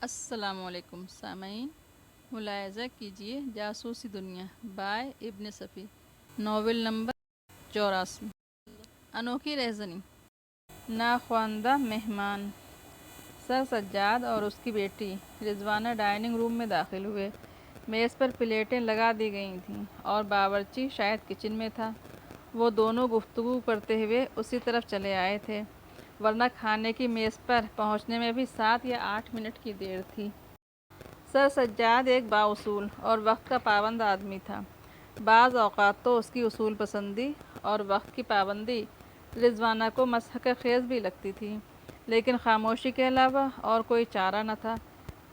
السلام علیکم سامعین، ملاحظہ کیجیے جاسوسی دنیا بائے ابن صفی، ناول نمبر 84۔ انوکھی رہزنی۔ ناخواندہ مہمان۔ سر سجاد اور اس کی بیٹی رضوانہ ڈائننگ روم میں داخل ہوئے۔ میز پر پلیٹیں لگا دی گئی تھیں اور باورچی شاید کچن میں تھا۔ وہ دونوں گفتگو کرتے ہوئے اسی طرف چلے آئے تھے، ورنہ کھانے کی میز پر پہنچنے میں بھی 7 یا 8 منٹ کی دیر تھی۔ سر سجاد ایک بااصول اور وقت کا پابند آدمی تھا۔ بعض اوقات تو اس کی اصول پسندی اور وقت کی پابندی رضوانہ کو مسخرہ خیز بھی لگتی تھی، لیکن خاموشی کے علاوہ اور کوئی چارہ نہ تھا،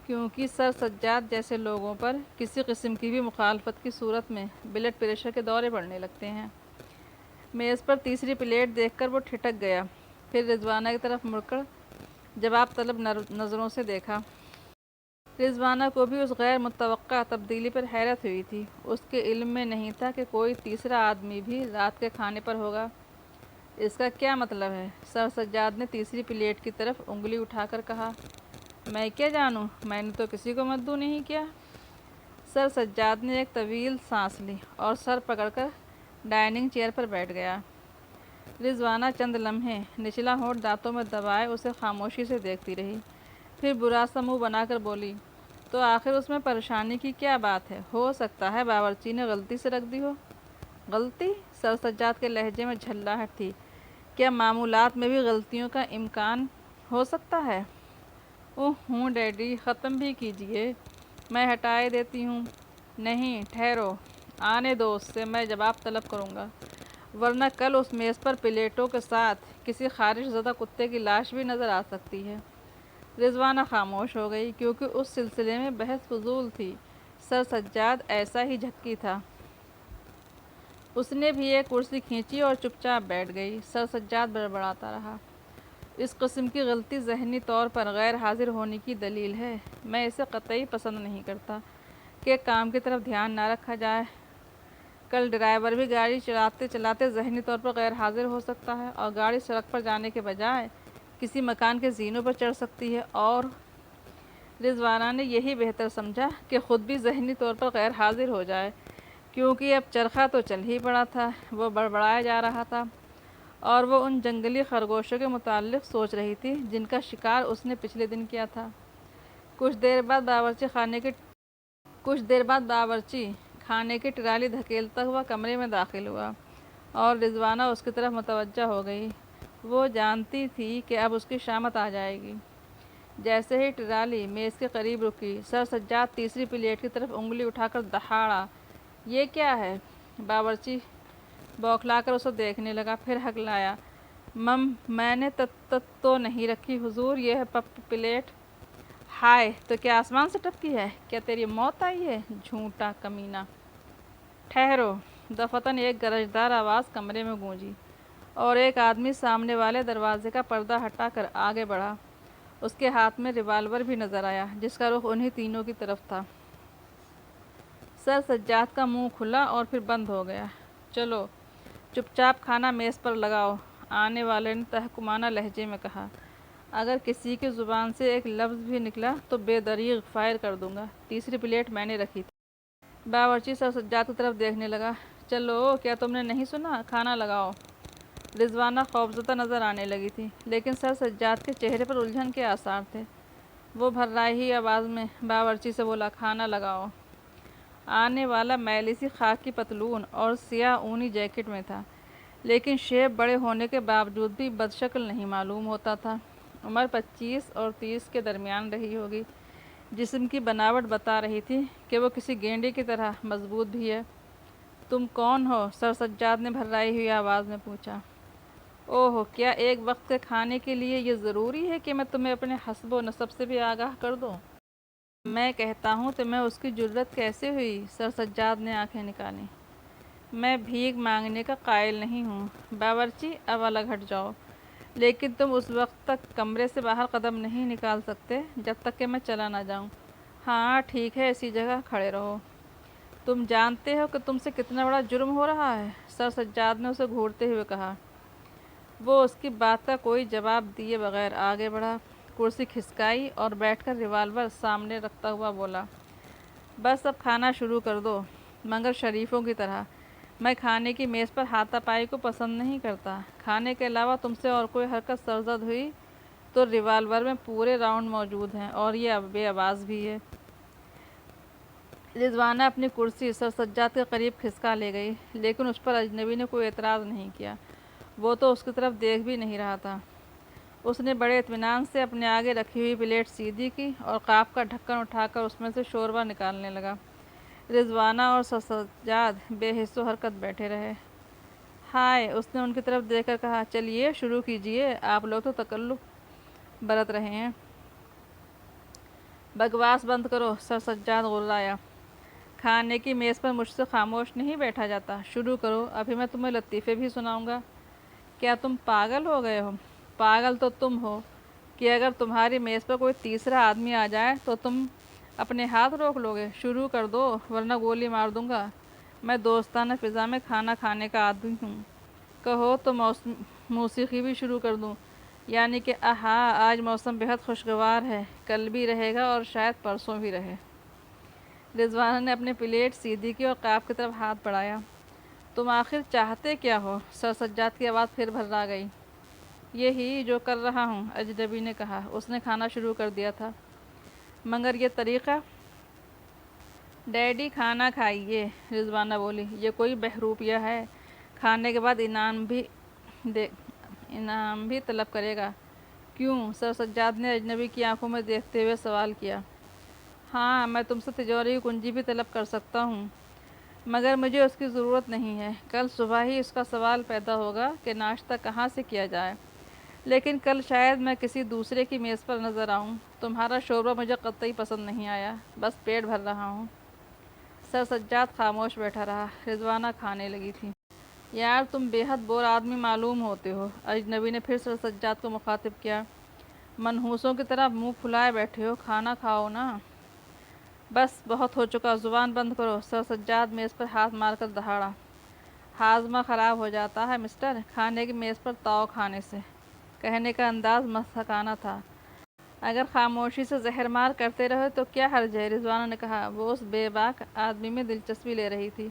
کیونکہ سر سجاد جیسے لوگوں پر کسی قسم کی بھی مخالفت کی صورت میں بلڈ پریشر کے دورے پڑنے لگتے ہیں۔ میز پر تیسری پلیٹ دیکھ کر وہ ٹھٹک گیا، پھر رضوانہ کی طرف مڑ کر جواب طلب نظروں سے دیکھا۔ رضوانہ کو بھی اس غیر متوقع تبدیلی پر حیرت ہوئی تھی۔ اس کے علم میں نہیں تھا کہ کوئی تیسرا آدمی بھی رات کے کھانے پر ہوگا۔ اس کا کیا مطلب ہے؟ سر سجاد نے تیسری پلیٹ کی طرف انگلی اٹھا کر کہا۔ میں کیا جانوں، میں نے تو کسی کو مدعو نہیں کیا۔ سر سجاد نے ایک طویل سانس لی اور سر پکڑ کر ڈائننگ چیئر پر بیٹھ گیا۔ رضوانہ چند لمحے نچلا ہونٹ دانتوں میں دبائے اسے خاموشی سے دیکھتی رہی، پھر برا سا منہ بنا کر بولی، تو آخر اس میں پریشانی کی کیا بات ہے؟ ہو سکتا ہے باورچی نے غلطی سے رکھ دی ہو۔ غلطی؟ سر سجاد کے لہجے میں جھللاہٹ تھی۔ کیا معمولات میں بھی غلطیوں کا امکان ہو سکتا ہے؟ ہوں ڈیڈی، ختم بھی کیجیے، میں ہٹائے دیتی ہوں۔ نہیں، ٹھہرو، آنے دو اس سے میں جواب طلب کروں گا، ورنہ کل اس میز پر پلیٹوں کے ساتھ کسی خارش زدہ کتے کی لاش بھی نظر آ سکتی ہے۔ رضوانہ خاموش ہو گئی، کیونکہ اس سلسلے میں بحث فضول تھی۔ سر سجاد ایسا ہی جھکی تھا۔ اس نے بھی ایک کرسی کھینچی اور چپ چاپ بیٹھ گئی۔ سر سجاد بڑبڑاتا رہا، اس قسم کی غلطی ذہنی طور پر غیر حاضر ہونے کی دلیل ہے۔ میں اسے قطعی پسند نہیں کرتا کہ کام کی طرف دھیان نہ رکھا جائے۔ کل ڈرائیور بھی گاڑی چلاتے چلاتے ذہنی طور پر غیر حاضر ہو سکتا ہے اور گاڑی سڑک پر جانے کے بجائے کسی مکان کے زینوں پر چڑھ سکتی ہے، اور رضوانہ نے یہی بہتر سمجھا کہ خود بھی ذہنی طور پر غیر حاضر ہو جائے، کیونکہ اب چرخہ تو چل ہی پڑا تھا۔ وہ بڑبڑایا جا رہا تھا اور وہ ان جنگلی خرگوشوں کے متعلق سوچ رہی تھی جن کا شکار اس نے پچھلے دن کیا تھا۔ کچھ دیر بعد باورچی کھانے کی ٹرالی دھکیلتا ہوا کمرے میں داخل ہوا اور رضوانہ اس کی طرف متوجہ ہو گئی۔ وہ جانتی تھی کہ اب اس کی شامت آ جائے گی۔ جیسے ہی ٹرالی میز کے قریب رکی، سر سجاد تیسری پلیٹ کی طرف انگلی اٹھا کر دہاڑا۔ یہ کیا ہے؟ باورچی بوکھلا کر اسے دیکھنے لگا، پھر ہکلایا، میں نے تو نہیں رکھی حضور، یہ ہے پلیٹ۔ ہائے، تو کیا آسمان سے ٹپکی ہے؟ کیا تیری موت آئی ہے؟ جھوٹا کمینہ! ٹھہرو! دفعتاً ایک گرجدار آواز کمرے میں گونجی اور ایک آدمی سامنے والے دروازے کا پردہ ہٹا کر آگے بڑھا۔ اس کے ہاتھ میں ریوالور بھی نظر آیا، جس کا رخ انہی تینوں کی طرف تھا۔ سر سجاد کا منہ کھلا اور پھر بند ہو گیا۔ چلو، چپ چاپ کھانا میز پر لگاؤ، آنے والے نے تحکمانہ لہجے میں کہا۔ اگر کسی کی زبان سے ایک لفظ بھی نکلا تو بے دریغ فائر کر دوں گا۔ تیسری پلیٹ میں نے رکھی تھی۔ باورچی سر سجاد کی طرف دیکھنے لگا۔ چلو، کیا تم نے نہیں سنا؟ کھانا لگاؤ۔ رضوانہ خوفزدہ نظر آنے لگی تھی، لیکن سر سجاد کے چہرے پر الجھن کے آثار تھے۔ وہ بھررائی آواز میں باورچی سے بولا، کھانا لگاؤ۔ آنے والا میلی سی خاکی پتلون اور سیاہ اونی جیکٹ میں تھا، لیکن شیپ بڑے ہونے کے باوجود بھی بدشکل نہیں معلوم ہوتا تھا۔ عمر 25 اور 30 کے درمیان رہی ہوگی۔ جسم کی بناوٹ بتا رہی تھی کہ وہ کسی گینڈے کی طرح مضبوط بھی ہے۔ تم کون ہو؟ سر سجاد نے بھررائی ہوئی آواز میں پوچھا۔ اوہ، کیا ایک وقت کے کھانے کے لیے یہ ضروری ہے کہ میں تمہیں اپنے حسب و نسب سے بھی آگاہ کر دوں؟ میں کہتا ہوں تمہیں اس کی جرأت کیسے ہوئی؟ سر سجاد نے آنکھیں نکالیں۔ میں بھیک مانگنے کا قائل نہیں ہوں باورچی، اب الگ ہٹ جاؤ، لیکن تم اس وقت تک کمرے سے باہر قدم نہیں نکال سکتے جب تک کہ میں چلا نہ جاؤں۔ ہاں ٹھیک ہے، اسی جگہ کھڑے رہو۔ تم جانتے ہو کہ تم سے کتنا بڑا جرم ہو رہا ہے؟ سر سجاد نے اسے گھورتے ہوئے کہا۔ وہ اس کی بات کا کوئی جواب دیے بغیر آگے بڑھا۔ کرسی کھسکائی اور بیٹھ کر ریوالور سامنے رکھتا ہوا بولا، بس اب کھانا شروع کر دو، مگر شریفوں کی طرح۔ میں کھانے کی میز پر ہاتھا پائی کو پسند نہیں کرتا۔ کھانے کے علاوہ تم سے اور کوئی حرکت سرزد ہوئی تو ریوالور میں پورے راؤنڈ موجود ہیں اور یہ بے آواز بھی ہے۔ رضوانہ اپنی کرسی سر سجاد کے قریب کھسکا لے گئی، لیکن اس پر اجنبی نے کوئی اعتراض نہیں کیا۔ وہ تو اس کی طرف دیکھ بھی نہیں رہا تھا۔ اس نے بڑے اطمینان سے اپنے آگے رکھی ہوئی پلیٹ سیدھی کی اور قاب کا ڈھکن اٹھا کر اس میں سے شوربہ نکالنے لگا۔ رضوانہ اور سر سجاد بے حس و حرکت بیٹھے رہے۔ ہائے، اس نے ان کی طرف دیکھ کر کہا، چلیے شروع کیجیے، آپ لوگ تو تکلف برت رہے ہیں۔ بکواس بند کرو، سر سجاد غرایا۔ کھانے کی میز پر مجھ سے خاموش نہیں بیٹھا جاتا، شروع کرو، ابھی میں تمہیں لطیفے بھی سناؤں گا۔ کیا تم پاگل ہو گئے ہو؟ پاگل تو تم ہو کہ اگر تمہاری میز پر کوئی تیسرا آدمی آ جائے تو تم اپنے ہاتھ روک لو گے۔ شروع کر دو ورنہ گولی مار دوں گا۔ میں دوستانہ فضا میں کھانا کھانے کا عادی ہوں۔ کہو تو موسیقی بھی شروع کر دوں، یعنی کہ آہا، آج موسم بہت خوشگوار ہے، کل بھی رہے گا اور شاید پرسوں بھی رہے۔ رضوانہ نے اپنی پلیٹ سیدھی کی اور قاب کی طرف ہاتھ بڑھایا۔ تم آخر چاہتے کیا ہو؟ سر سجاد کی آواز پھر بھرا گئی۔ یہی جو کر رہا ہوں، اجنبی نے کہا۔ اس نے کھانا شروع کر دیا تھا۔ مگر یہ طریقہ؟ ڈیڈی کھانا کھائیے، رضوانہ بولی، یہ کوئی بہروپیہ ہے؟ کھانے کے بعد انعام بھی طلب کرے گا؟ کیوں؟ سر سجاد نے اجنبی کی آنکھوں میں دیکھتے ہوئے سوال کیا۔ ہاں، میں تم سے تجوری کی کنجی بھی طلب کر سکتا ہوں، مگر مجھے اس کی ضرورت نہیں ہے۔ کل صبح ہی اس کا سوال پیدا ہوگا کہ ناشتہ کہاں سے کیا جائے، لیکن کل شاید میں کسی دوسرے کی میز پر نظر آؤں۔ تمہارا شوربہ مجھے قطعی پسند نہیں آیا، بس پیٹ بھر رہا ہوں۔ سر سجاد خاموش بیٹھا رہا۔ رضوانہ کھانے لگی تھی۔ یار، تم بے حد بور آدمی معلوم ہوتے ہو، اجنبی نے پھر سر سجاد کو مخاطب کیا۔ منحوسوں کی طرح منہ پھلائے بیٹھے ہو، کھانا کھاؤ نا۔ بس بہت ہو چکا، زبان بند کرو، سر سجاد میز پر ہاتھ مار کر دہاڑا۔ ہاضمہ خراب ہو جاتا ہے مسٹر، کھانے کی میز پر تاؤ کھانے سے۔ کہنے کا انداز مستحقانہ تھا۔ اگر خاموشی سے زہر مار کرتے رہے تو کیا حرج ہے، رضوانہ نے کہا۔ وہ اس بے باک آدمی میں دلچسپی لے رہی تھی۔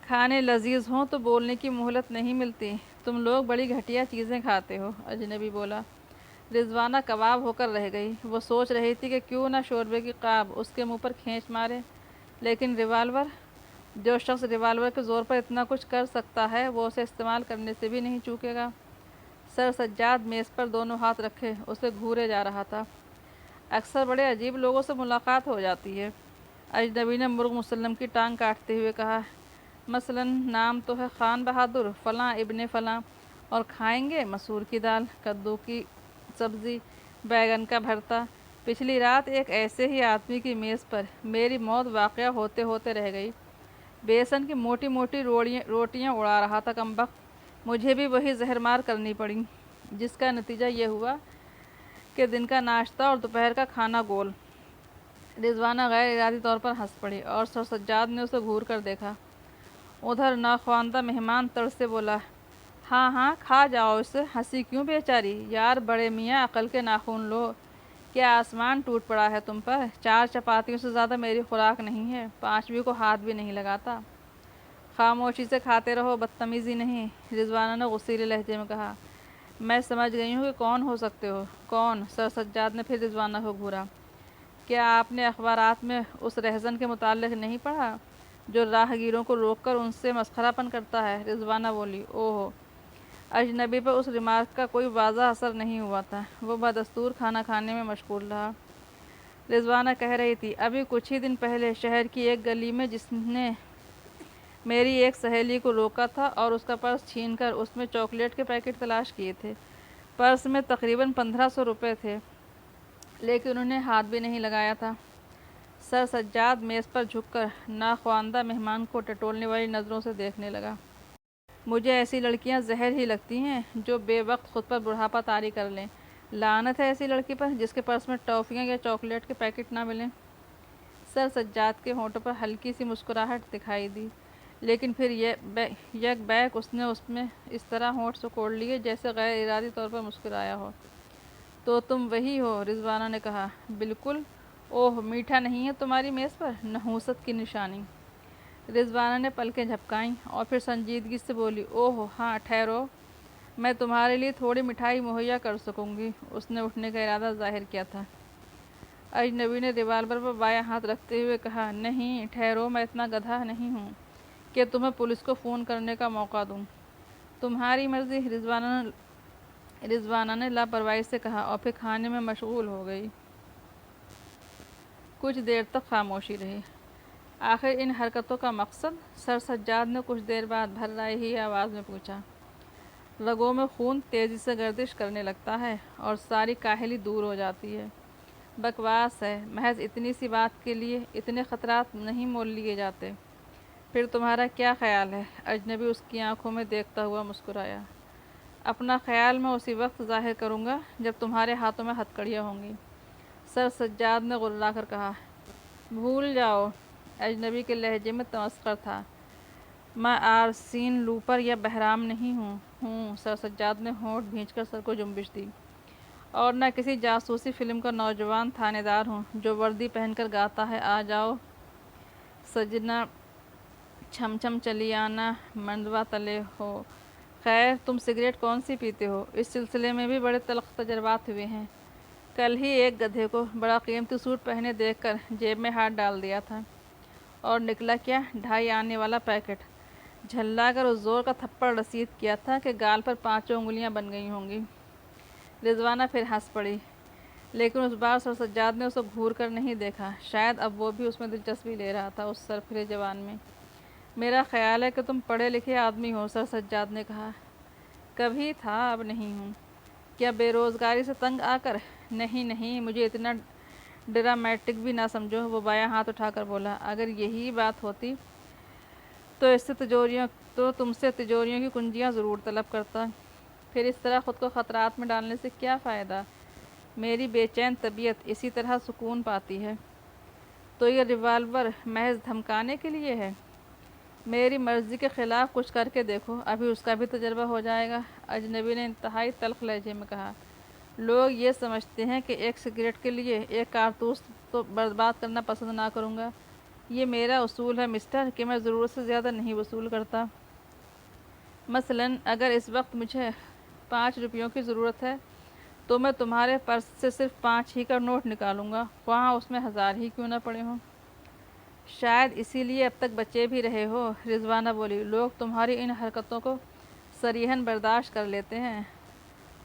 کھانے لذیذ ہوں تو بولنے کی مہلت نہیں ملتی۔ تم لوگ بڑی گھٹیا چیزیں کھاتے ہو، اجنبی بولا۔ رضوانہ کباب ہو کر رہ گئی۔ وہ سوچ رہی تھی کہ کیوں نہ شوربے کی قاب اس کے منہ پر کھینچ مارے، لیکن ریوالور؟ جو شخص ریوالور کے زور پر اتنا کچھ کر سکتا ہے وہ اسے استعمال کرنے سے بھی نہیں چوکے گا۔ سر سجاد میز پر دونوں ہاتھ رکھے اسے گھورے جا رہا تھا۔ اکثر بڑے عجیب لوگوں سے ملاقات ہو جاتی ہے، اجنبی نے مرغ مسلم کی ٹانگ کاٹتے ہوئے کہا۔ مثلاً نام تو ہے خان بہادر فلاں ابن فلاں، اور کھائیں گے مسور کی دال، کدو کی سبزی، بیگن کا بھرتا۔ پچھلی رات ایک ایسے ہی آدمی کی میز پر میری موت واقع ہوتے ہوتے رہ گئی۔ بیسن کی موٹی موٹی روٹیاں اڑا رہا تھا کمبخت۔ مجھے بھی وہی زہر مار کرنی پڑی، جس کا نتیجہ یہ ہوا کہ دن کا ناشتہ اور دوپہر کا کھانا گول۔ رضوانہ غیر ارادی طور پر ہنس پڑی اور سر سجاد نے اسے گھور کر دیکھا۔ ادھر ناخواندہ مہمان طرز سے بولا، ہاں ہاں کھا جاؤ اسے، ہنسی کیوں بیچاری؟ یار بڑے میاں، عقل کے ناخن لو، کیا آسمان ٹوٹ پڑا ہے تم پر؟ 4 چپاتیوں سے زیادہ میری خوراک نہیں ہے، 5ویں کو ہاتھ بھی نہیں لگاتا۔ خاموشی سے کھاتے رہو، بدتمیزی نہیں، رضوانہ نے غصیلے لہجے میں کہا۔ میں سمجھ گئی ہوں کہ کون ہو سکتے ہو۔ کون؟ سر سجاد نے پھر رضوانہ کو گھورا۔ کیا آپ نے اخبارات میں اس رہزن کے متعلق نہیں پڑھا جو راہگیروں کو روک کر ان سے مسخرہ پن کرتا ہے؟ رضوانہ بولی۔ اوہ! اجنبی پر اس ریمارک کا کوئی واضح اثر نہیں ہوا تھا۔ وہ بدستور کھانا کھانے میں مشغول رہا۔ رضوانہ کہہ رہی تھی، ابھی کچھ ہی دن پہلے شہر کی ایک گلی میں جس نے میری ایک سہیلی کو روکا تھا اور اس کا پرس چھین کر اس میں چاکلیٹ کے پیکٹ تلاش کیے تھے۔ پرس میں تقریباً 1500 روپے تھے، لیکن انہیں ہاتھ بھی نہیں لگایا تھا۔ سر سجاد میز پر جھک کر ناخواندہ مہمان کو ٹٹولنے والی نظروں سے دیکھنے لگا۔ مجھے ایسی لڑکیاں زہر ہی لگتی ہیں جو بے وقت خود پر بڑھاپا طاری کر لیں۔ لعنت ہے ایسی لڑکی پر جس کے پرس میں ٹافیاں یا چاکلیٹ کے پیکٹ نہ ملیں۔ سر سجاد کے ہونٹوں پر ہلکی سی مسکراہٹ دکھائی دی، لیکن پھر یک بیک اس نے اس طرح ہونٹ سکوڑ لیے جیسے غیر ارادی طور پر مسکرایا ہو۔ تو تم وہی ہو، رضوانہ نے کہا۔ بالکل۔ اوہ، میٹھا نہیں ہے تمہاری میز پر؟ نحوست کی نشانی۔ رضوانہ نے پلکیں جھپکائیں اور پھر سنجیدگی سے بولی، اوہ ہاں، ٹھہرو، میں تمہارے لیے تھوڑی مٹھائی مہیا کر سکوں گی۔ اس نے اٹھنے کا ارادہ ظاہر کیا تھا۔ اجنبی نے ریوالور پر بایاں ہاتھ رکھتے ہوئے کہا، نہیں، ٹھہرو، میں اتنا گدھا نہیں ہوں کہ تمہیں پولیس کو فون کرنے کا موقع دوں۔ تمہاری مرضی، رضوانہ نے لاپرواہی سے کہا اور پھر کھانے میں مشغول ہو گئی۔ کچھ دیر تک خاموشی رہی۔ آخر ان حرکتوں کا مقصد؟ سر سجاد نے کچھ دیر بعد بھررائی ہوئی آواز میں پوچھا۔ رگوں میں خون تیزی سے گردش کرنے لگتا ہے اور ساری کاہلی دور ہو جاتی ہے۔ بکواس ہے، محض اتنی سی بات کے لیے اتنے خطرات نہیں مول لیے جاتے۔ پھر تمہارا کیا خیال ہے؟ اجنبی اس کی آنکھوں میں دیکھتا ہوا مسکرایا۔ اپنا خیال میں اسی وقت ظاہر کروں گا جب تمہارے ہاتھوں میں ہتھکڑیاں ہوں گی، سر سجاد نے غرلا کر کہا۔ بھول جاؤ، اجنبی کے لہجے میں تمسخر تھا۔ میں آرسین لوپر یا بہرام نہیں ہوں، سر سجاد نے ہونٹ بھینچ کر سر کو جنبش دی، اور نہ کسی جاسوسی فلم کا نوجوان تھانے دار ہوں جو وردی پہن کر گاتا ہے، آ جاؤ سجنا، چھم چھم چلی آنا، مندوا تلے ہو۔ خیر، تم سگریٹ کون سی پیتے ہو؟ اس سلسلے میں بھی بڑے تلخ تجربات ہوئے ہیں۔ کل ہی ایک گدھے کو بڑا قیمتی سوٹ پہنے دیکھ کر جیب میں ہاتھ ڈال دیا تھا، اور نکلا کیا؟ 2.5 آنے والا پیکٹ۔ جھلا کر اس زور کا تھپڑ رسید کیا تھا کہ گال پر 5 انگلیاں بن گئی ہوں گی۔ رضوانہ پھر ہنس پڑی، لیکن اس بار سر سجاد نے اسے گھور کر نہیں دیکھا۔ شاید اب وہ بھی اس میں دلچسپی لے رہا تھا، اس سرفرے جوان میں۔ میرا خیال ہے کہ تم پڑھے لکھے آدمی ہو، سر سجاد نے کہا۔ کبھی تھا، اب نہیں ہوں۔ کیا بے روزگاری سے تنگ آ کر؟ نہیں، مجھے اتنا ڈرامیٹک بھی نہ سمجھو، وہ بایاں ہاتھ اٹھا کر بولا۔ اگر یہی بات ہوتی تو تم سے تجوریوں کی کنجیاں ضرور طلب کرتا۔ پھر اس طرح خود کو خطرات میں ڈالنے سے کیا فائدہ؟ میری بے چین طبیعت اسی طرح سکون پاتی ہے۔ تو یہ ریوالور محض دھمکانے کے لیے ہے؟ میری مرضی کے خلاف کچھ کر کے دیکھو، ابھی اس کا بھی تجربہ ہو جائے گا، اجنبی نے انتہائی تلخ لہجے میں کہا۔ لوگ یہ سمجھتے ہیں کہ ایک سگریٹ کے لیے ایک کارتوس تو برباد کرنا پسند نہ کروں گا۔ یہ میرا اصول ہے مسٹر، کہ میں ضرورت سے زیادہ نہیں وصول کرتا۔ مثلاً اگر اس وقت مجھے 5 روپیوں کی ضرورت ہے تو میں تمہارے پرس سے صرف 5 ہی کا نوٹ نکالوں گا، خواہ اس میں 1000 ہی کیوں نہ پڑے ہوں۔ شاید اسی لیے اب تک بچے بھی رہے ہو، رضوانہ بولی۔ لوگ تمہاری ان حرکتوں کو صریحاً برداشت کر لیتے ہیں،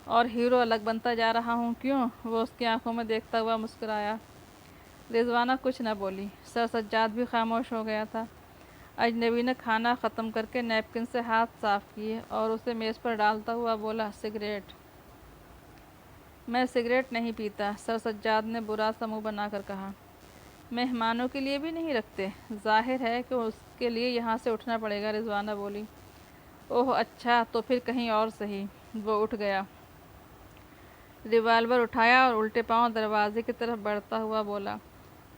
اور ہیرو الگ بنتا جا رہا ہوں، کیوں؟ وہ اس کی آنکھوں میں دیکھتا ہوا مسکرایا۔ رضوانہ کچھ نہ بولی۔ سر سجاد بھی خاموش ہو گیا تھا۔ اجنبی نے کھانا ختم کر کے نیپکن سے ہاتھ صاف کیے اور اسے میز پر ڈالتا ہوا بولا، سگریٹ؟ میں سگریٹ نہیں پیتا، سر سجاد نے برا سا منہ بنا کر کہا۔ مہمانوں کے لیے بھی نہیں رکھتے؟ ظاہر ہے کہ اس کے لیے یہاں سے اٹھنا پڑے گا، رضوانہ بولی۔ اوہ اچھا، تو پھر کہیں اور صحیح۔ وہ اٹھ گیا، ریوالور اٹھایا اور الٹے پاؤں دروازے کی طرف بڑھتا ہوا بولا،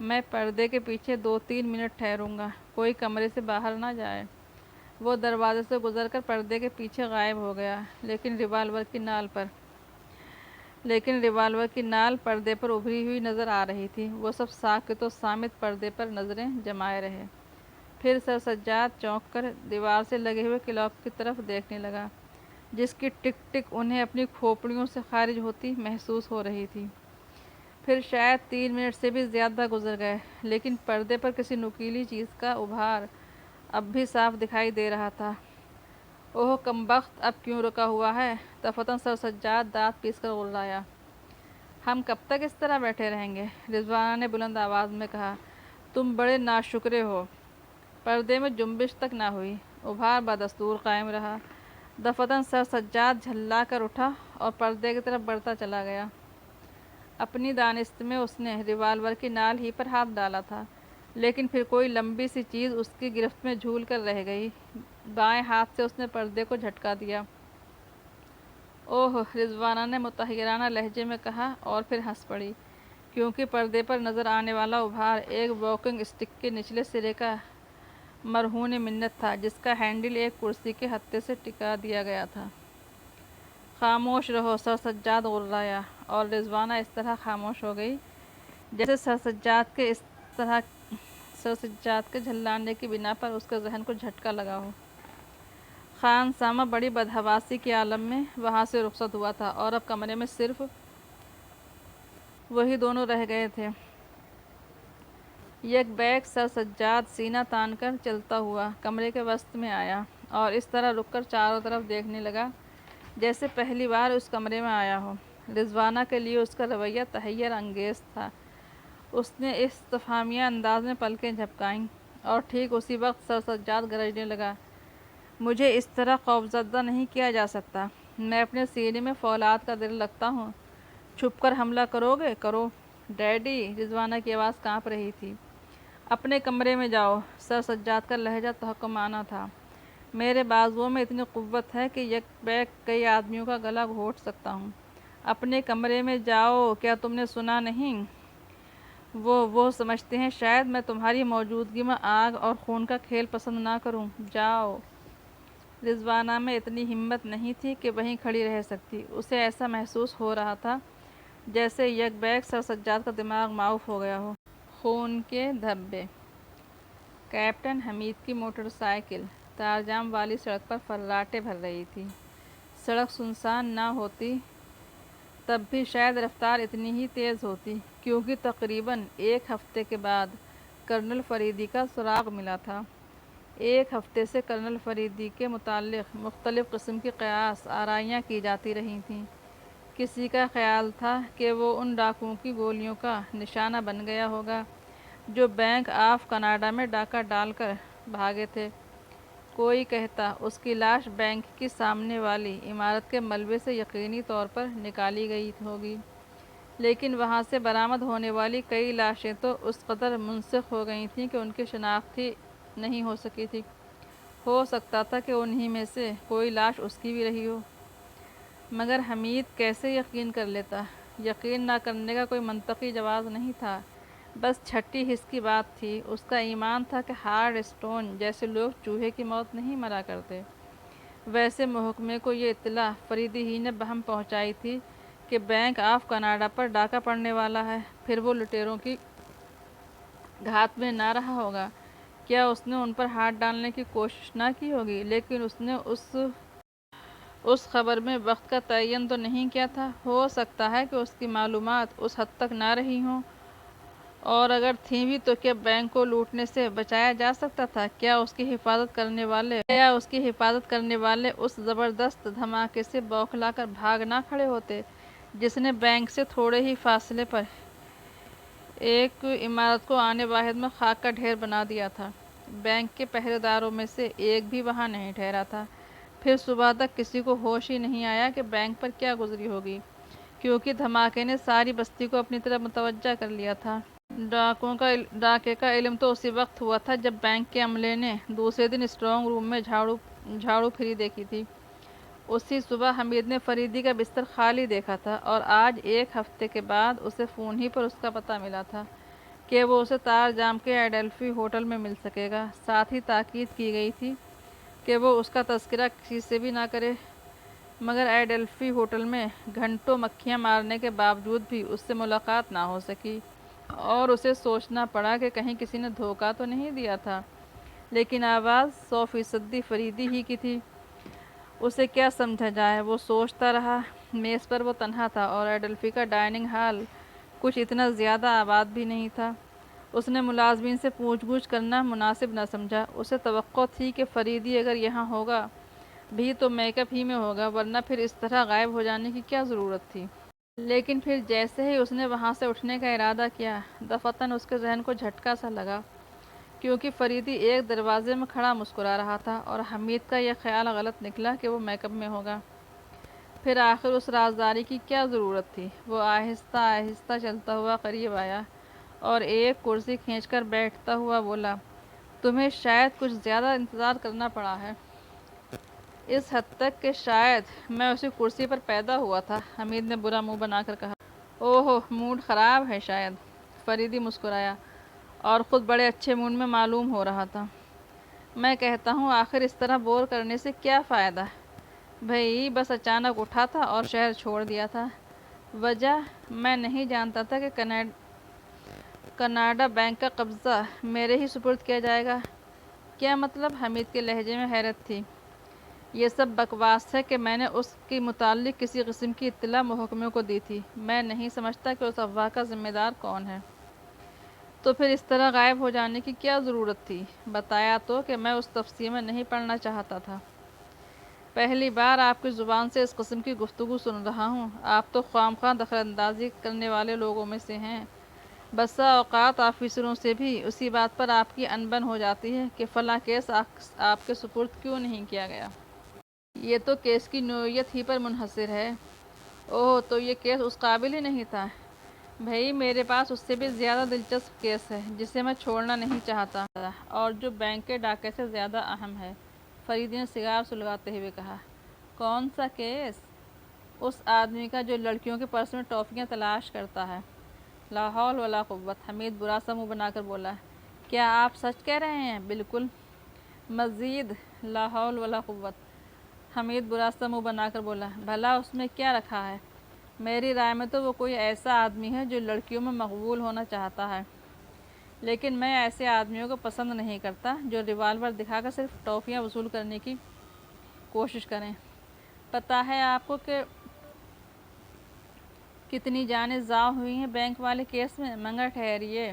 میں پردے کے پیچھے 2-3 منٹ ٹھہروں گا، کوئی کمرے سے باہر نہ جائے۔ وہ دروازے سے گزر کر پردے کے پیچھے غائب ہو گیا، لیکن ریوالور کی نال پردے پر ابھری ہوئی نظر آ رہی تھی۔ وہ سب ساکت و صامت پردے پر نظریں جمائے رہے۔ پھر سر سجاد چونک کر دیوار سے لگے ہوئے کلاک کی طرف دیکھنے لگا، جس کی ٹک ٹک انہیں اپنی کھوپڑیوں سے خارج ہوتی محسوس ہو رہی تھی۔ پھر شاید 3 منٹ سے بھی زیادہ گزر گئے، لیکن پردے پر کسی نکیلی چیز کا ابھار اب بھی صاف دکھائی دے رہا تھا۔ اوہ کمبخت، اب کیوں رکا ہوا ہے؟ دفعتاً سر سجاد دانت پیس کر غرایا۔ ہم کب تک اس طرح بیٹھے رہیں گے؟ رضوانہ نے بلند آواز میں کہا۔ تم بڑے ناشکرے ہو۔ پردے میں جنبش تک نہ ہوئی، ابھار بدستور قائم رہا۔ دفعتاً سر سجاد جھلا کر اٹھا اور پردے کی طرف بڑھتا چلا گیا۔ اپنی دانست میں اس نے ریوالور کی نال ہی پر ہاتھ ڈالا تھا، لیکن پھر کوئی لمبی سی چیز اس کی گرفت میں جھول کر رہ گئی۔ بائیں ہاتھ سے اس نے پردے کو جھٹکا دیا۔ اوہ، رضوانہ نے متحیرانہ لہجے میں کہا اور پھر ہنس پڑی، کیونکہ پردے پر نظر آنے والا ابھار ایک واکنگ اسٹک کے نچلے سرے کا مرہون منت تھا، جس کا ہینڈل ایک کرسی کے ہتھے سے ٹکا دیا گیا تھا۔ خاموش رہو، سر سجاد غرایا، اور رضوانہ اس طرح خاموش ہو گئی جیسے سر سجاد کے جھلانے کی بنا پر اس کے ذہن کو جھٹکا لگا ہو۔ خان سامہ بڑی بدحواسی کے عالم میں وہاں سے رخصت ہوا تھا اور اب کمرے میں صرف وہی دونوں رہ گئے تھے۔ یک بیک سر سجاد سینہ تان کر چلتا ہوا کمرے کے وسط میں آیا اور اس طرح رک کر چاروں طرف دیکھنے لگا جیسے پہلی بار اس کمرے میں آیا ہو۔ رضوانہ کے لیے اس کا رویہ تحیر انگیز تھا۔ اس نے استفہامیہ انداز میں پلکیں جھپکائیں اور ٹھیک اسی وقت سر سجاد گرجنے لگا، مجھے اس طرح خوفزدہ نہیں کیا جا سکتا۔ میں اپنے سینے میں فولاد کا دل رکھتا ہوں۔ چھپ کر حملہ کرو گے؟ کرو ڈیڈی۔ رضوانہ کی آواز کانپ رہی تھی۔ اپنے کمرے میں جاؤ۔ سر سجاد کا لہجہ تحکمانہ تھا۔ میرے بازوؤں میں اتنی قوت ہے کہ یک بیک کئی آدمیوں کا گلا گھونٹ سکتا ہوں۔ اپنے کمرے میں جاؤ۔ کیا تم نے سنا نہیں؟ وہ سمجھتے ہیں شاید میں تمہاری موجودگی میں آگ اور خون کا کھیل پسند نہ کروں۔ جاؤ۔ رضوانہ میں اتنی ہمت نہیں تھی کہ وہیں کھڑی رہ سکتی۔ اسے ایسا محسوس ہو رہا تھا جیسے یک بیک سر سجاد کا دماغ معاف ہو گیا ہو۔ خون کے دھبے۔ کیپٹن حمید کی موٹر سائیکل تارجام والی سڑک پر فراٹے بھر رہی تھی۔ سڑک سنسان نہ ہوتی تب بھی شاید رفتار اتنی ہی تیز ہوتی، کیونکہ تقریباً ایک ہفتے کے بعد کرنل فریدی کا سراغ ملا تھا۔ ایک ہفتے سے کرنل فریدی کے متعلق مختلف قسم کی قیاس آرائیاں کی جاتی رہی تھیں۔ کسی کا خیال تھا کہ وہ ان ڈاکوؤں کی گولیوں کا نشانہ بن گیا ہوگا جو بینک آف کناڈا میں ڈاکہ ڈال کر بھاگے تھے۔ کوئی کہتا اس کی لاش بینک کی سامنے والی عمارت کے ملبے سے یقینی طور پر نکالی گئی ہوگی، لیکن وہاں سے برآمد ہونے والی کئی لاشیں تو اس قدر منسلخ ہو گئی تھیں کہ ان کی شناخت ہی نہیں ہو سکی تھی۔ ہو سکتا تھا کہ انہی میں سے کوئی لاش اس کی بھی رہی ہو، مگر حمید کیسے یقین کر لیتا؟ یقین نہ کرنے کا کوئی منطقی جواز نہیں تھا، بس چھٹی حس کی بات تھی۔ اس کا ایمان تھا کہ ہارڈ اسٹون جیسے لوگ چوہے کی موت نہیں مرا کرتے۔ ویسے محکمے کو یہ اطلاع فریدی ہی نے بہم پہنچائی تھی کہ بینک آف کناڈا پر ڈاکہ پڑنے والا ہے۔ پھر وہ لٹیروں کی گھات میں نہ رہا ہوگا۔ کیا اس نے ان پر ہاتھ ڈالنے کی کوشش نہ کی ہوگی؟ لیکن اس نے اس خبر میں وقت کا تعین تو نہیں کیا تھا۔ ہو سکتا ہے کہ اس کی معلومات اس حد تک نہ رہی ہوں، اور اگر تھیں بھی تو کیا بینک کو لوٹنے سے بچایا جا سکتا تھا؟ کیا اس کی حفاظت کرنے والے اس زبردست دھماکے سے بوکھلا کر بھاگ نہ کھڑے ہوتے جس نے بینک سے تھوڑے ہی فاصلے پر ایک عمارت کو آنے واحد میں خاک کا ڈھیر بنا دیا تھا؟ بینک کے پہرے داروں میں سے ایک بھی وہاں نہیں ٹھہرا تھا۔ پھر صبح تک کسی کو ہوش ہی نہیں آیا کہ بینک پر کیا گزری ہوگی، کیونکہ دھماکے نے ساری بستی کو اپنی طرف متوجہ کر لیا تھا۔ ڈاکے کا علم تو اسی وقت ہوا تھا جب بینک کے عملے نے دوسرے دن اسٹرانگ روم میں جھاڑو پھری دیکھی تھی۔ اسی صبح حمید نے فریدی کا بستر خالی دیکھا تھا، اور آج ایک ہفتے کے بعد اسے فون ہی پر اس کا پتہ ملا تھا کہ وہ اسے تارجام کے ایڈلفی ہوٹل میں مل سکے گا۔ ساتھ ہی تاکید کی گئی تھی کہ وہ اس کا تذکرہ کسی سے بھی نہ کرے، مگر ایڈلفی ہوٹل میں گھنٹوں مکھیاں مارنے کے باوجود بھی اس سے ملاقات نہ ہو سکی، اور اسے سوچنا پڑا کہ کہیں کسی نے دھوکہ تو نہیں دیا تھا۔ لیکن آواز 100% فریدی ہی کی تھی۔ اسے کیا سمجھا جائے؟ وہ سوچتا رہا۔ میز پر وہ تنہا تھا اور ایڈلفی کا ڈائننگ ہال کچھ اتنا زیادہ آباد بھی نہیں تھا۔ اس نے ملازمین سے پوچھ گچھ کرنا مناسب نہ سمجھا۔ اسے توقع تھی کہ فریدی اگر یہاں ہوگا بھی تو میک اپ ہی میں ہوگا، ورنہ پھر اس طرح غائب ہو جانے کی کیا ضرورت تھی؟ لیکن پھر جیسے ہی اس نے وہاں سے اٹھنے کا ارادہ کیا، دفعتاً اس کے ذہن کو جھٹکا سا لگا، کیونکہ فریدی ایک دروازے میں کھڑا مسکرا رہا تھا، اور حمید کا یہ خیال غلط نکلا کہ وہ میک اپ میں ہوگا۔ پھر آخر اس رازداری کی کیا ضرورت تھی؟ وہ آہستہ آہستہ چلتا ہوا قریب آیا اور ایک کرسی کھینچ کر بیٹھتا ہوا بولا، تمہیں شاید کچھ زیادہ انتظار کرنا پڑا ہے۔ اس حد تک کہ شاید میں اسی کرسی پر پیدا ہوا تھا، حمید نے برا منہ بنا کر کہا۔ اوہو، موڈ خراب ہے شاید؟ فریدی مسکرایا اور خود بڑے اچھے موڈ میں معلوم ہو رہا تھا۔ میں کہتا ہوں آخر اس طرح بور کرنے سے کیا فائدہ؟ بھئی بس اچانک اٹھا تھا اور شہر چھوڑ دیا تھا۔ وجہ میں نہیں جانتا تھا کہ کینیڈا بینک کا قبضہ میرے ہی سپرد کیا جائے گا۔ کیا مطلب؟ حمید کے لہجے میں حیرت تھی۔ یہ سب بکواس ہے کہ میں نے اس کے متعلق کسی قسم کی اطلاع محکمے کو دی تھی۔ میں نہیں سمجھتا کہ اس افواہ کا ذمہ دار کون ہے۔ تو پھر اس طرح غائب ہو جانے کی کیا ضرورت تھی؟ بتایا تو کہ میں اس تفسیر میں نہیں پڑھنا چاہتا تھا۔ پہلی بار آپ کی زبان سے اس قسم کی گفتگو سن رہا ہوں۔ آپ تو خواہ مخواہ دخل اندازی کرنے والے لوگوں میں سے ہیں۔ بسا اوقات آفیسروں سے بھی اسی بات پر آپ کی انبن ہو جاتی ہے کہ فلاں کیس آپ کے سپرد کیوں نہیں کیا گیا۔ یہ تو کیس کی نوعیت ہی پر منحصر ہے۔ اوہ، تو یہ کیس اس قابل ہی نہیں تھا؟ بھئی، میرے پاس اس سے بھی زیادہ دلچسپ کیس ہے جسے میں چھوڑنا نہیں چاہتا اور جو بینک کے ڈاکے سے زیادہ اہم ہے، فریدی نے سگار سلگاتے ہوئے کہا۔ کون سا کیس؟ اس آدمی کا جو لڑکیوں کے پرس میں ٹافیاں تلاش کرتا ہے۔ لا حول ولا قوت، حمید برا سا منہ بنا کر بولا۔ کیا آپ سچ کہہ رہے ہیں؟ بالکل۔ مزید لا حول ولا قوت، حمید برا سا منہ بنا کر بولا۔ بھلا اس میں کیا رکھا ہے؟ میری رائے میں تو وہ کوئی ایسا آدمی ہے جو لڑکیوں میں مقبول ہونا چاہتا ہے، لیکن میں ایسے آدمیوں کو پسند نہیں کرتا جو ریوالور دکھا کر صرف ٹافیاں وصول کرنے کی کوشش کریں۔ پتہ ہے آپ کو کہ کتنی جانیں ضائع ہوئی ہیں بینک والے کیس میں؟ مگر ٹھہریے،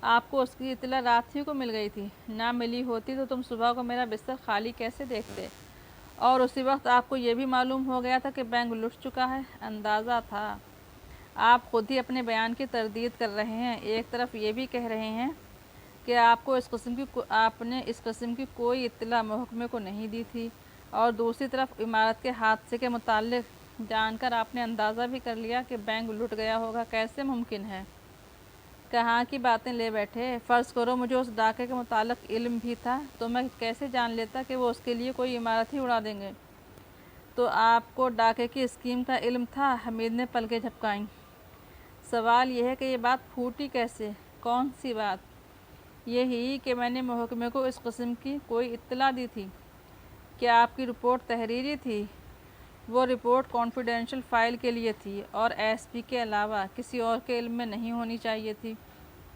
آپ کو اس کی اطلاع رات ہی کو مل گئی تھی۔ نہ ملی ہوتی تو تم صبح کو میرا بستر خالی کیسے دیکھتے؟ اور اسی وقت آپ کو یہ بھی معلوم ہو گیا تھا کہ بینک لٹ چکا ہے؟ اندازہ تھا۔ آپ خود ہی اپنے بیان کی تردید کر رہے ہیں۔ ایک طرف یہ بھی کہہ رہے ہیں کہ آپ نے اس قسم کی کوئی اطلاع محکمے کو نہیں دی تھی، اور دوسری طرف عمارت کے حادثے کے متعلق جان کر آپ نے اندازہ بھی کر لیا کہ بینک لٹ گیا ہوگا۔ کیسے ممکن ہے؟ کہاں کی باتیں لے بیٹھے؟ فرض کرو مجھے اس ڈاکے کے متعلق علم بھی تھا تو میں کیسے جان لیتا کہ وہ اس کے لیے کوئی عمارت ہی اڑا دیں گے؟ تو آپ کو ڈاکے کی اسکیم کا علم تھا؟ حمید نے پلکیں جھپکائیں۔ سوال یہ ہے کہ یہ بات پھوٹی کیسے؟ کون سی بات؟ یہی کہ میں نے محکمے کو اس قسم کی کوئی اطلاع دی تھی۔ کیا آپ کی رپورٹ تحریری تھی؟ وہ رپورٹ کانفیڈینشیل فائل کے لیے تھی اور ایس پی کے علاوہ کسی اور کے علم میں نہیں ہونی چاہیے تھی۔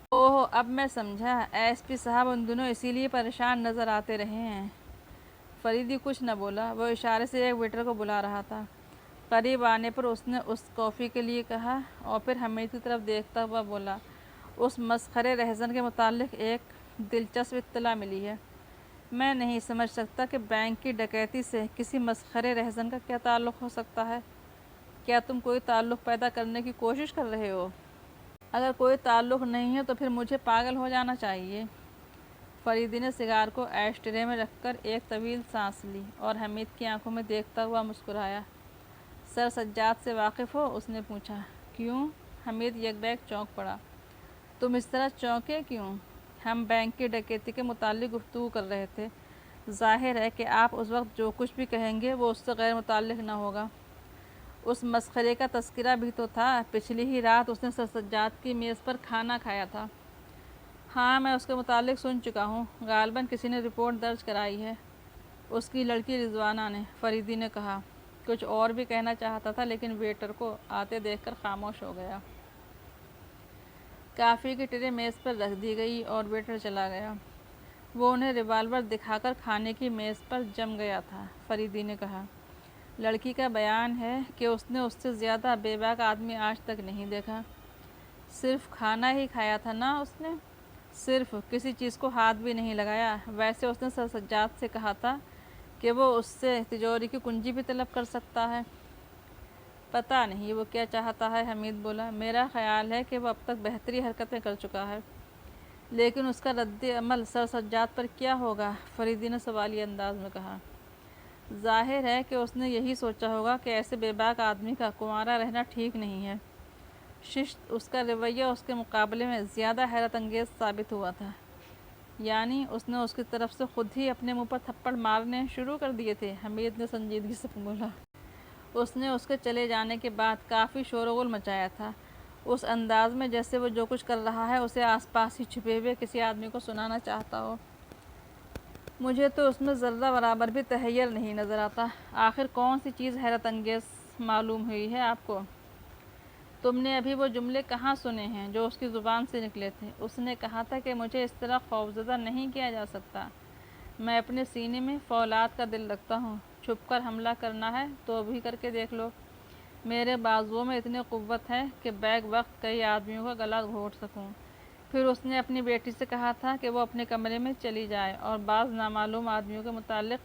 اوہ، اب میں سمجھا۔ ایس پی صاحب ان دنوں اسی لیے پریشان نظر آتے رہے ہیں۔ فریدی کچھ نہ بولا۔ وہ اشارے سے ایک ویٹر کو بلا رہا تھا۔ قریب آنے پر اس نے اس کافی کے لیے کہا اور پھر حمید کی طرف دیکھتا ہوا بولا۔ اس مسخرے رہزن کے متعلق ایک دلچسپ اطلاع ملی ہے۔ میں نہیں سمجھ سکتا کہ بینک کی ڈکیتی سے کسی مسخرے رہزن کا کیا تعلق ہو سکتا ہے۔ کیا تم کوئی تعلق پیدا کرنے کی کوشش کر رہے ہو؟ اگر کوئی تعلق نہیں ہے تو پھر مجھے پاگل ہو جانا چاہیے۔ فریدی نے سگار کو ایش ٹرے میں رکھ کر ایک طویل سانس لی اور حمید کی آنکھوں میں دیکھتا ہوا مسکرایا۔ سر سجاد سے واقف ہو؟ اس نے پوچھا۔ کیوں؟ حمید یک بیک چونک پڑا۔ تم اس طرح چونکے کیوں؟ ہم بینک کی ڈکیتی کے متعلق گفتگو کر رہے تھے۔ ظاہر ہے کہ آپ اس وقت جو کچھ بھی کہیں گے وہ اس سے غیر متعلق نہ ہوگا۔ اس مسخرے کا تذکرہ بھی تو تھا۔ پچھلی ہی رات اس نے سر سجاد کی میز پر کھانا کھایا تھا۔ ہاں، میں اس کے متعلق سن چکا ہوں۔ غالباً کسی نے رپورٹ درج کرائی ہے۔ اس کی لڑکی رضوانہ نے، فریدی نے کہا۔ کچھ اور بھی کہنا چاہتا تھا لیکن ویٹر کو آتے دیکھ کر خاموش ہو گیا۔ کافی کی ٹرے میز پر رکھ دی گئی اور ویٹر چلا گیا۔ وہ انہیں ریوالور دکھا کر کھانے کی میز پر جم گیا تھا۔ فریدی نے کہا۔ لڑکی کا بیان ہے کہ اس نے اس سے زیادہ بے باک آدمی آج تک نہیں دیکھا۔ صرف کھانا ہی کھایا تھا نا اس نے؟ صرف، کسی چیز کو ہاتھ بھی نہیں لگایا۔ ویسے اس نے سر سجاد سے کہا تھا کہ وہ اس سے تجوری کی کنجی بھی طلب کر سکتا ہے۔ پتہ نہیں وہ کیا چاہتا ہے، حمید بولا۔ میرا خیال ہے کہ وہ اب تک بہتری حرکتیں کر چکا ہے، لیکن اس کا رد عمل سر سجاد پر کیا ہوگا؟ فریدی نے سوالیہ انداز میں کہا۔ ظاہر ہے کہ اس نے یہی سوچا ہوگا کہ ایسے بے باک آدمی کا کنوارا رہنا ٹھیک نہیں ہے۔ ششت، اس کا رویہ اس کے مقابلے میں زیادہ حیرت انگیز ثابت ہوا تھا۔ یعنی اس نے اس کی طرف سے خود ہی اپنے منہ پر تھپڑ مارنے شروع کر دیے تھے؟ حمید نے سنجیدگی سے بولا۔ اس نے اس کے چلے جانے کے بعد کافی شور و غل مچایا تھا، اس انداز میں جیسے وہ جو کچھ کر رہا ہے اسے آس پاس ہی چھپے ہوئے کسی آدمی کو سنانا چاہتا ہو۔ مجھے تو اس میں ذرہ برابر بھی تحیر نہیں نظر آتا۔ آخر کون سی چیز حیرت انگیز معلوم ہوئی ہے آپ کو؟ تم نے ابھی وہ جملے کہاں سنے ہیں جو اس کی زبان سے نکلے تھے؟ اس نے کہا تھا کہ مجھے اس طرح خوفزدہ نہیں کیا جا سکتا۔ میں اپنے سینے میں فولاد کا دل رکھتا ہوں۔ چھپ کر حملہ کرنا ہے تو ابھی کر کے دیکھ لو۔ میرے بازوؤں میں اتنی قوت ہے کہ بیک وقت کئی آدمیوں کا گلا گھونٹ سکوں۔ پھر اس نے اپنی بیٹی سے کہا تھا کہ وہ اپنے کمرے میں چلی جائے اور بعض نامعلوم آدمیوں کے متعلق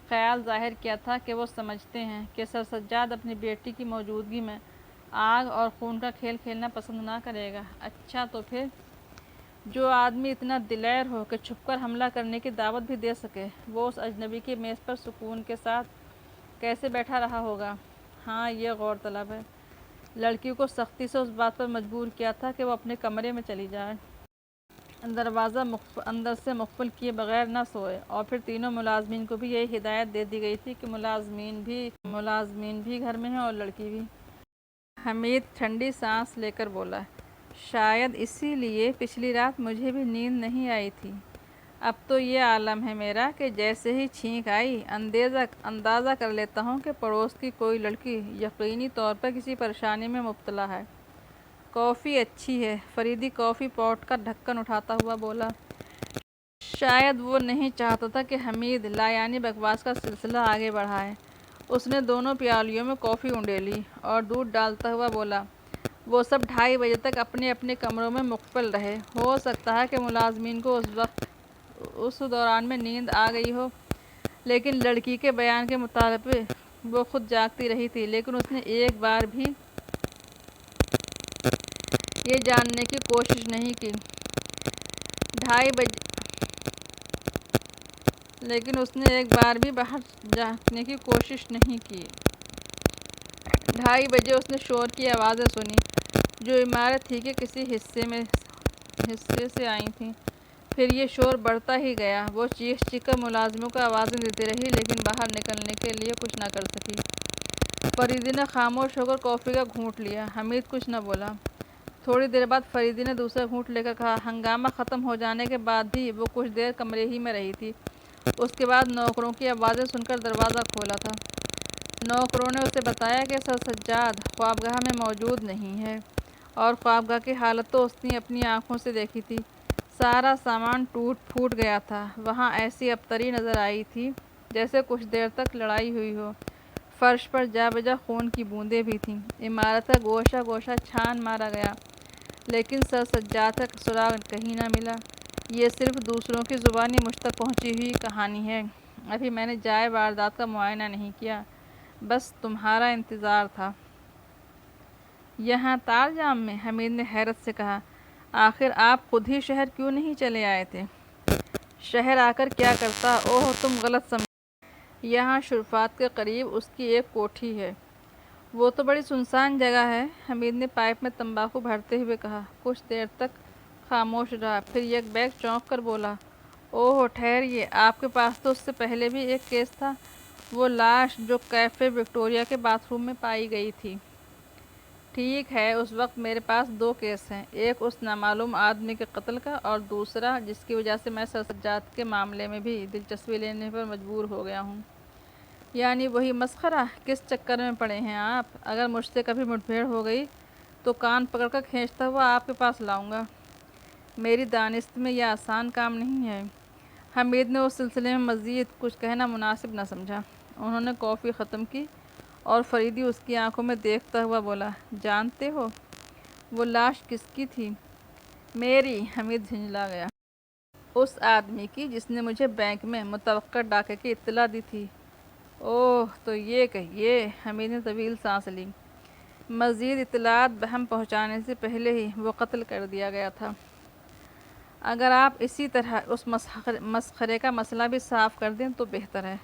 خیال ظاہر کیا تھا کہ وہ سمجھتے ہیں کہ سر سجاد اپنی بیٹی کی موجودگی میں آگ اور خون کا کھیل کھیلنا پسند نہ کرے گا۔ اچھا تو پھر جو آدمی اتنا دلیر ہو کہ چھپ کر حملہ کرنے کی دعوت بھی دے سکے، وہ اس اجنبی کی میز پر سکون کے ساتھ کیسے بیٹھا رہا ہوگا؟ ہاں، یہ غور طلب ہے۔ لڑکی کو سختی سے اس بات پر مجبور کیا تھا کہ وہ اپنے کمرے میں چلی جائے، دروازہ اندر سے مقفل کیے بغیر نہ سوئے، اور پھر تینوں ملازمین کو بھی یہی ہدایت دے دی گئی تھی کہ ملازمین بھی گھر میں ہیں اور لڑکی بھی۔ حمید ٹھنڈی سانس لے کر بولا، شاید اسی لیے پچھلی رات مجھے بھی نیند نہیں آئی تھی۔ اب تو یہ عالم ہے میرا کہ جیسے ہی چھینک آئی اندازہ کر لیتا ہوں کہ پڑوس کی کوئی لڑکی یقینی طور پر کسی پریشانی میں مبتلا ہے۔ کافی اچھی ہے۔ فریدی کافی پاٹ کا ڈھکن اٹھاتا ہوا بولا۔ شاید وہ نہیں چاہتا تھا کہ حمید لایعنی بکواس کا سلسلہ آگے بڑھائے۔ اس نے دونوں پیالیوں میں کافی انڈیلی اور دودھ ڈالتا ہوا بولا، وہ سب 2:30 بجے تک اپنے اپنے کمروں میں مقفل رہے۔ ہو سکتا ہے کہ ملازمین کو اس دوران میں نیند آ گئی ہو، لیکن لڑکی کے بیان کے مطابق وہ خود جاگتی رہی تھی، لیکن اس نے ایک بار بھی یہ جاننے کی کوشش نہیں کی۔ 2:30 بجے اس نے شور کی آوازیں سنی جو عمارت ہی کے کسی حصے سے آئی تھیں۔ پھر یہ شور بڑھتا ہی گیا۔ وہ چیخ کر ملازموں کو آوازیں دیتی رہی، لیکن باہر نکلنے کے لیے کچھ نہ کر سکی۔ فریدی نے خاموش ہو کر کافی کا گھونٹ لیا۔ حمید کچھ نہ بولا۔ تھوڑی دیر بعد فریدی نے دوسرا گھونٹ لے کر کہا، ہنگامہ ختم ہو جانے کے بعد بھی وہ کچھ دیر کمرے ہی میں رہی تھی۔ اس کے بعد نوکروں کی آوازیں سن کر دروازہ کھولا تھا۔ نوکروں نے اسے بتایا کہ سر سجاد خوابگاہ میں موجود نہیں ہے، اور خوابگاہ کی حالت تو اس نے اپنی آنکھوں سے دیکھی تھی۔ سارا سامان ٹوٹ پھوٹ گیا تھا۔ وہاں ایسی ابتری نظر آئی تھی جیسے کچھ دیر تک لڑائی ہوئی ہو۔ فرش پر جا بجا خون کی بوندیں بھی تھیں۔ عمارت کا گوشہ گوشہ چھان مارا گیا، لیکن سر سجاد کا سراغ کہیں نہ ملا۔ یہ صرف دوسروں کی زبانی مجھ تک پہنچی ہوئی کہانی ہے۔ ابھی میں نے جائے واردات کا معائنہ نہیں کیا، بس تمہارا انتظار تھا۔ یہاں تار جام میں؟ حمید نے حیرت سے کہا، آخر آپ خود ہی شہر کیوں نہیں چلے آئے تھے؟ شہر آ کر کیا کرتا؟ اوہ، تم غلط سمجھ۔ یہاں شرفات کے قریب اس کی ایک کوٹھی ہے۔ وہ تو بڑی سنسان جگہ ہے۔ حمید نے پائپ میں تمباکو بھرتے ہوئے کہا۔ کچھ دیر تک خاموش رہا، پھر یک بیک چونک کر بولا، اوہ ٹھہریے، آپ کے پاس تو اس سے پہلے بھی ایک کیس تھا، وہ لاش جو کیفے وکٹوریہ کے باتھ روم میں پائی گئی تھی۔ ٹھیک ہے، اس وقت میرے پاس 2 کیس ہیں، ایک اس نامعلوم آدمی کے قتل کا، اور دوسرا جس کی وجہ سے میں سر سجاد کے معاملے میں بھی دلچسپی لینے پر مجبور ہو گیا ہوں۔ یعنی وہی مسخرہ؟ کس چکر میں پڑے ہیں آپ؟ اگر مجھ سے کبھی مٹبھیڑ ہو گئی تو کان پکڑ کر کھینچتا ہوا آپ کے پاس لاؤں گا۔ میری دانست میں یہ آسان کام نہیں ہے۔ حمید نے اس سلسلے میں مزید کچھ کہنا مناسب نہ سمجھا۔ انہوں نے کافی ختم کی اور فریدی اس کی آنکھوں میں دیکھتا ہوا بولا، جانتے ہو وہ لاش کس کی تھی؟ میری۔ حمید جھنجلا گیا۔ اس آدمی کی جس نے مجھے بینک میں متوقع ڈاکے کی اطلاع دی تھی۔ اوہ، تو یہ کہیے، حمید نے طویل سانس لی، مزید اطلاعات بہم پہنچانے سے پہلے ہی وہ قتل کر دیا گیا تھا۔ اگر آپ اسی طرح اس مسخرے کا مسئلہ بھی صاف کر دیں تو بہتر ہے،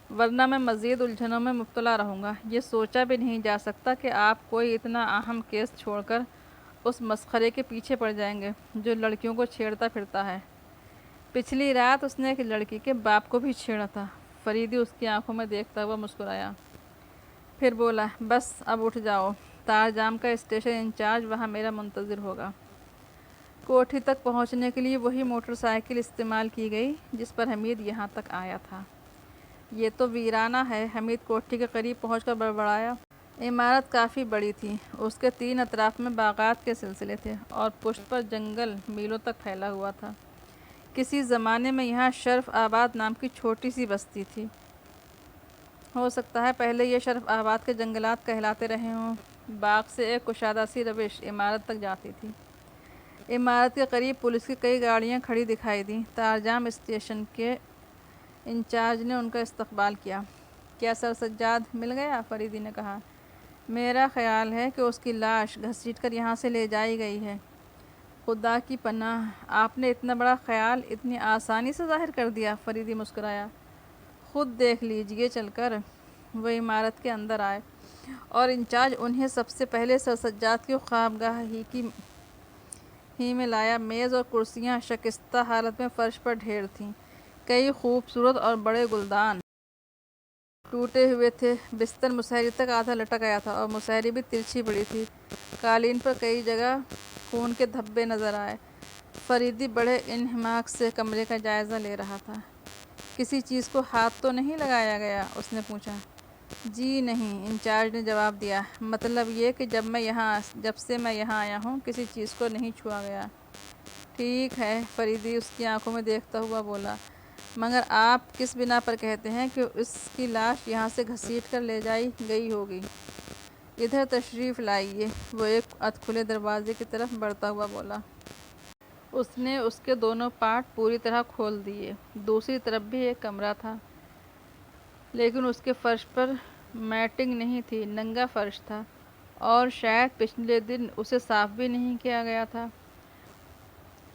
ورنہ میں مزید الجھنوں میں مبتلا رہوں گا۔ یہ سوچا بھی نہیں جا سکتا کہ آپ کوئی اتنا اہم کیس چھوڑ کر اس مسخرے کے پیچھے پڑ جائیں گے جو لڑکیوں کو چھیڑتا پھرتا ہے۔ پچھلی رات اس نے ایک لڑکی کے باپ کو بھی چھیڑا تھا۔ فریدی اس کی آنکھوں میں دیکھتا ہوا مسکرایا، پھر بولا، بس اب اٹھ جاؤ، تار جام کا اسٹیشن انچارج وہاں میرا منتظر ہوگا۔ کوٹھی تک پہنچنے کے لیے وہی موٹر سائیکل استعمال کی گئی جس پر حمید یہاں تک آیا تھا۔ یہ تو ویرانہ ہے۔ حمید کوٹھی کے قریب پہنچ کر بڑبڑایا، عمارت کافی بڑی تھی، اس کے 3 اطراف میں باغات کے سلسلے تھے اور پشت پر جنگل میلوں تک پھیلا ہوا تھا۔ کسی زمانے میں یہاں شرف آباد نام کی چھوٹی سی بستی تھی۔ ہو سکتا ہے پہلے یہ شرف آباد کے جنگلات کہلاتے رہے ہوں۔ باغ سے ایک کشادہ سی روش عمارت تک جاتی تھی۔ عمارت کے قریب پولیس کی کئی گاڑیاں کھڑی دکھائی دیں۔ تارجام اسٹیشن کے انچارج نے ان کا استقبال کیا۔ کیا سر سجاد مل گیا؟ فریدی نے کہا۔ میرا خیال ہے کہ اس کی لاش گھسیٹ کر یہاں سے لے جائی گئی ہے۔ خدا کی پناہ، آپ نے اتنا بڑا خیال اتنی آسانی سے ظاہر کر دیا؟ فریدی مسکرایا۔ خود دیکھ لیجئے چل کر۔ وہ عمارت کے اندر آئے اور انچارج انہیں سب سے پہلے سر سجاد کی خوابگاہ ہی میں لایا۔ میز اور کرسیاں شکستہ حالت میں فرش پر ڈھیر تھیں۔ کئی خوبصورت اور بڑے گلدان ٹوٹے ہوئے تھے۔ بستر مسہری تک آدھا لٹک گیا تھا اور مسہری بھی ترچھی پڑی تھی۔ قالین پر کئی جگہ خون کے دھبے نظر آئے۔ فریدی بڑے انہماک سے کمرے کا جائزہ لے رہا تھا۔ کسی چیز کو ہاتھ تو نہیں لگایا گیا؟ اس نے پوچھا۔ جی نہیں، انچارج نے جواب دیا۔ مطلب یہ کہ جب سے میں یہاں آیا ہوں کسی چیز کو نہیں چھوا گیا۔ ٹھیک ہے، فریدی اس کی آنکھوں میں دیکھتا ہوا بولا، مگر آپ کس بنا پر کہتے ہیں کہ اس کی لاش یہاں سے گھسیٹ کر لے جائی گئی ہوگی؟ ادھر تشریف لائیے، وہ ایک ادھ کھلے دروازے کی طرف بڑھتا ہوا بولا۔ اس نے اس کے دونوں پارٹ پوری طرح کھول دیے۔ دوسری طرف بھی ایک کمرہ تھا، لیکن اس کے فرش پر میٹنگ نہیں تھی، ننگا فرش تھا، اور شاید پچھلے دن اسے صاف بھی نہیں کیا گیا تھا،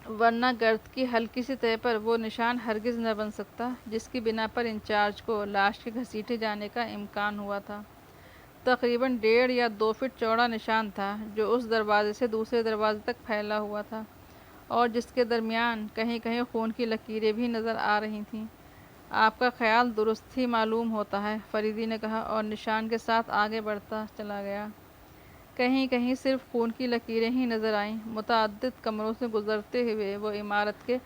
ورنہ گرد کی ہلکی سی تہہ پر وہ نشان ہرگز نہ بن سکتا جس کی بنا پر انچارج کو لاش کے گھسیٹے جانے کا امکان ہوا تھا۔ تقریباً 1.5 یا 2 فٹ چوڑا نشان تھا جو اس دروازے سے دوسرے دروازے تک پھیلا ہوا تھا اور جس کے درمیان کہیں کہیں خون کی لکیریں بھی نظر آ رہی تھیں۔ آپ کا خیال درست ہی معلوم ہوتا ہے، فریدی نے کہا اور نشان کے ساتھ آگے بڑھتا چلا گیا۔ کہیں کہیں صرف خون کی لکیریں ہی نظر آئیں۔ متعدد کمروں سے گزرتے ہوئے وہ عمارت کے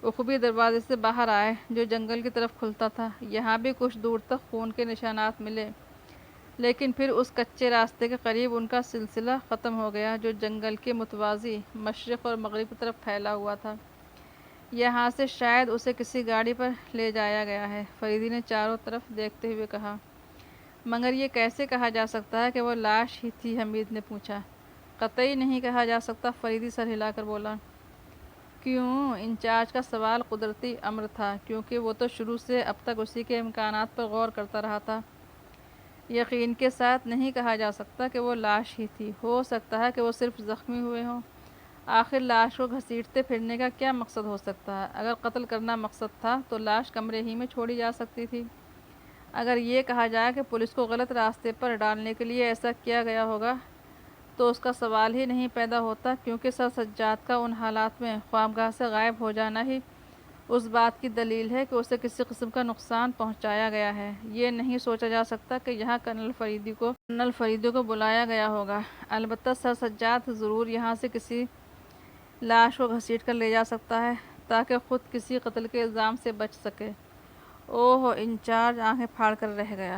عقبی دروازے سے باہر آئے جو جنگل کی طرف کھلتا تھا۔ یہاں بھی کچھ دور تک خون کے نشانات ملے، لیکن پھر اس کچے راستے کے قریب ان کا سلسلہ ختم ہو گیا جو جنگل کے متوازی مشرق اور مغرب کی طرف پھیلا ہوا تھا۔ یہاں سے شاید اسے کسی گاڑی پر لے جایا گیا ہے، فریدی نے چاروں طرف دیکھتے ہوئے کہا۔ مگر یہ کیسے کہا جا سکتا ہے کہ وہ لاش ہی تھی؟ حمید نے پوچھا۔ قطعی نہیں کہا جا سکتا، فریدی سر ہلا کر بولا۔ کیوں؟ انچارج کا سوال قدرتی امر تھا، کیونکہ وہ تو شروع سے اب تک اسی کے امکانات پر غور کرتا رہا تھا۔ یقین کے ساتھ نہیں کہا جا سکتا کہ وہ لاش ہی تھی، ہو سکتا ہے کہ وہ صرف زخمی ہوئے ہوں۔ آخر لاش کو گھسیٹتے پھرنے کا کیا مقصد ہو سکتا ہے؟ اگر قتل کرنا مقصد تھا تو لاش کمرے ہی میں چھوڑی جا سکتی تھی۔ اگر یہ کہا جائے کہ پولیس کو غلط راستے پر ڈالنے کے لیے ایسا کیا گیا ہوگا تو اس کا سوال ہی نہیں پیدا ہوتا، کیونکہ سر سجاد کا ان حالات میں خوابگاہ سے غائب ہو جانا ہی اس بات کی دلیل ہے کہ اسے کسی قسم کا نقصان پہنچایا گیا ہے۔ یہ نہیں سوچا جا سکتا کہ یہاں کرنل فریدی کو بلایا گیا ہوگا۔ البتہ سر سجاد ضرور یہاں سے کسی لاش کو گھسیٹ کر لے جا سکتا ہے تاکہ خود کسی قتل کے الزام سے بچ سکے۔ اوہ! انچارج آنکھیں پھاڑ کر رہ گیا۔